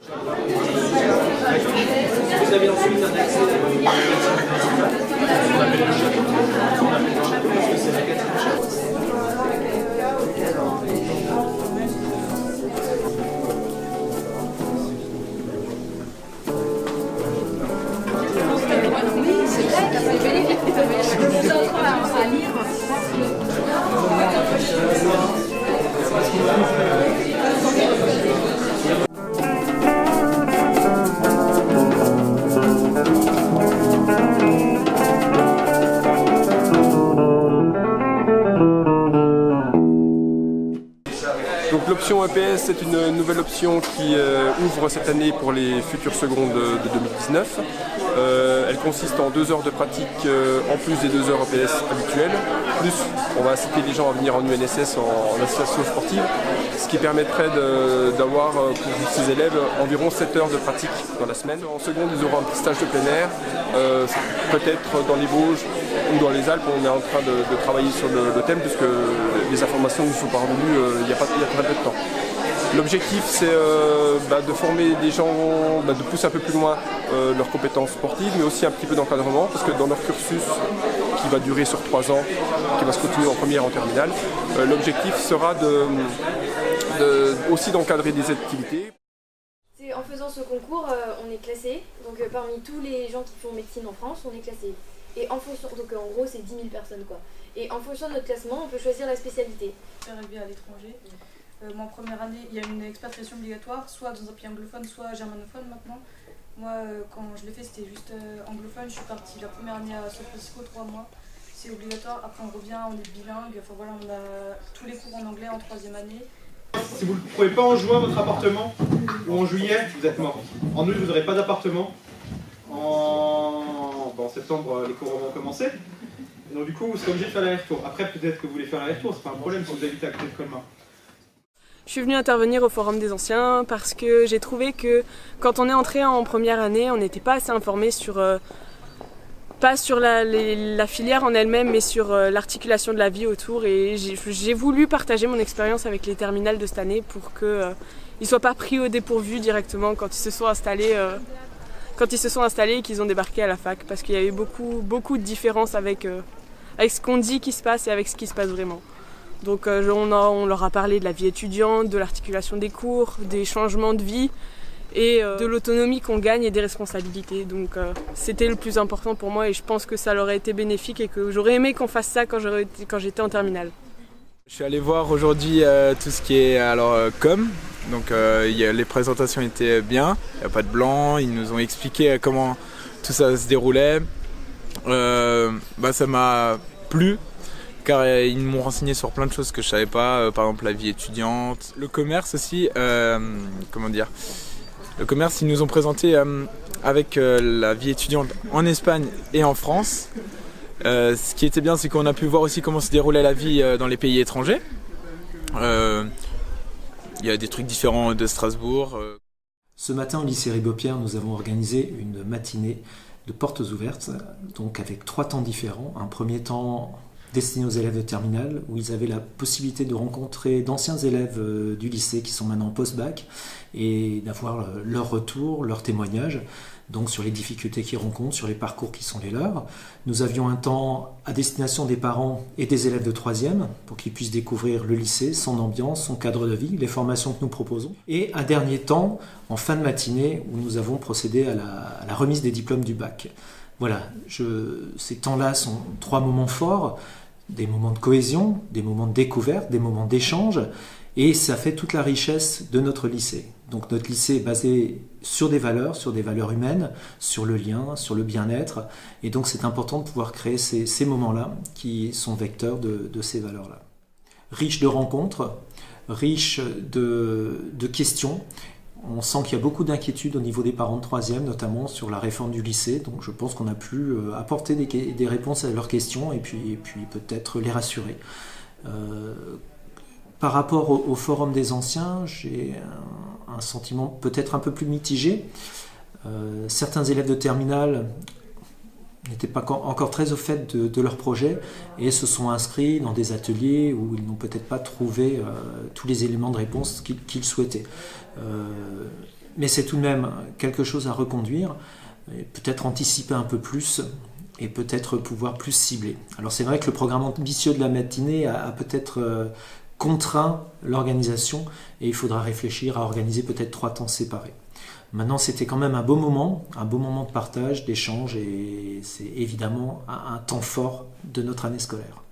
Vous avez ensuite un accès Donc l'option EPS, c'est une nouvelle option qui ouvre cette année pour les futures secondes de 2019. Elle consiste en 2 heures de pratique en plus des 2 heures EPS habituelles. Plus, on va inciter les gens à venir en UNSS, en association sportive, ce qui permettrait d'avoir pour ces élèves environ 7 heures de pratique dans la semaine. En seconde, ils auront un petit stage de plein air, peut-être dans les Vosges ou dans les Alpes. On est en train de travailler sur le thème puisque les informations nous sont parvenues il y a très peu de temps. L'objectif, c'est de former des gens, de pousser un peu plus loin leurs compétences sportives, mais aussi un petit peu d'encadrement, parce que dans leur cursus, qui va durer sur 3 ans, qui va se continuer en première et en terminale, l'objectif sera aussi d'encadrer des activités. En faisant ce concours, on est classé, donc parmi tous les gens qui font médecine en France, on est classé. Et en fonction, donc en gros c'est 10 000 personnes quoi. Et en fonction de notre classement, on peut choisir la spécialité. Faire élevé à l'étranger. Moi, en première année, il y a une expatriation obligatoire, soit dans un pays anglophone, soit germanophone maintenant. Moi, quand je l'ai fait, c'était juste anglophone. Je suis partie la première année à San Francisco, 3 mois. C'est obligatoire. Après, on revient, on est bilingue. Enfin voilà, on a tous les cours en anglais en 3e année. Si vous ne trouvez pas en juin votre appartement, ou en juillet, vous êtes mort. En août, vous n'aurez pas d'appartement. En septembre, les cours vont commencer. Et donc du coup, vous serez obligé de faire l'aller-retour. Après, peut-être que vous voulez faire l'aller-retour, c'est pas un problème si vous habitez à côté de Colmar. Je suis venue intervenir au Forum des Anciens parce que j'ai trouvé que quand on est entré en première année, on n'était pas assez informé sur, pas sur la filière en elle-même, mais sur l'articulation de la vie autour. Et j'ai voulu partager mon expérience avec les terminales de cette année pour qu'ils ne soient pas pris au dépourvu directement quand ils se sont installés. Et qu'ils ont débarqué à la fac, parce qu'il y a eu beaucoup de différences avec ce qu'on dit qui se passe et avec ce qui se passe vraiment. Donc on leur a parlé de la vie étudiante, de l'articulation des cours, des changements de vie et de l'autonomie qu'on gagne et des responsabilités. Donc c'était le plus important pour moi et je pense que ça leur a été bénéfique et que j'aurais aimé qu'on fasse ça quand j'étais en terminale. Je suis allé voir aujourd'hui tout ce qui est com. Donc les présentations étaient bien, il n'y a pas de blanc, ils nous ont expliqué comment tout ça se déroulait. Ça m'a plu car ils m'ont renseigné sur plein de choses que je ne savais pas, par exemple la vie étudiante. Le commerce aussi, le commerce ils nous ont présenté avec la vie étudiante en Espagne et en France. Ce qui était bien, c'est qu'on a pu voir aussi comment se déroulait la vie dans les pays étrangers. Il y a des trucs différents de Strasbourg. Ce matin au lycée Ribaud-Pierre, nous avons organisé une matinée de portes ouvertes, donc avec 3 temps différents. Un premier temps destiné aux élèves de terminale, où ils avaient la possibilité de rencontrer d'anciens élèves du lycée qui sont maintenant en post-bac et d'avoir leur retour, leur témoignage, donc sur les difficultés qu'ils rencontrent, sur les parcours qui sont les leurs. Nous avions un temps à destination des parents et des élèves de 3e pour qu'ils puissent découvrir le lycée, son ambiance, son cadre de vie, les formations que nous proposons. Et un dernier temps en fin de matinée où nous avons procédé à la remise des diplômes du bac. Voilà, ces temps-là sont 3 moments forts, des moments de cohésion, des moments de découverte, des moments d'échange, et ça fait toute la richesse de notre lycée. Donc notre lycée est basé sur des valeurs humaines, sur le lien, sur le bien-être, et donc c'est important de pouvoir créer ces moments-là qui sont vecteurs de ces valeurs-là. Riche de rencontres, riche de questions. On sent qu'il y a beaucoup d'inquiétudes au niveau des parents de 3e, notamment sur la réforme du lycée. Donc je pense qu'on a pu apporter des réponses à leurs questions et puis peut-être les rassurer. Par rapport au Forum des Anciens, j'ai un sentiment peut-être un peu plus mitigé. Certains élèves de terminale n'étaient pas encore très au fait de leur projet et se sont inscrits dans des ateliers où ils n'ont peut-être pas trouvé tous les éléments de réponse qu'ils souhaitaient. Mais c'est tout de même quelque chose à reconduire, peut-être anticiper un peu plus et peut-être pouvoir plus cibler. Alors c'est vrai que le programme ambitieux de la matinée a peut-être contraint l'organisation et il faudra réfléchir à organiser peut-être 3 temps séparés. Maintenant, c'était quand même un beau moment de partage, d'échange et c'est évidemment un temps fort de notre année scolaire.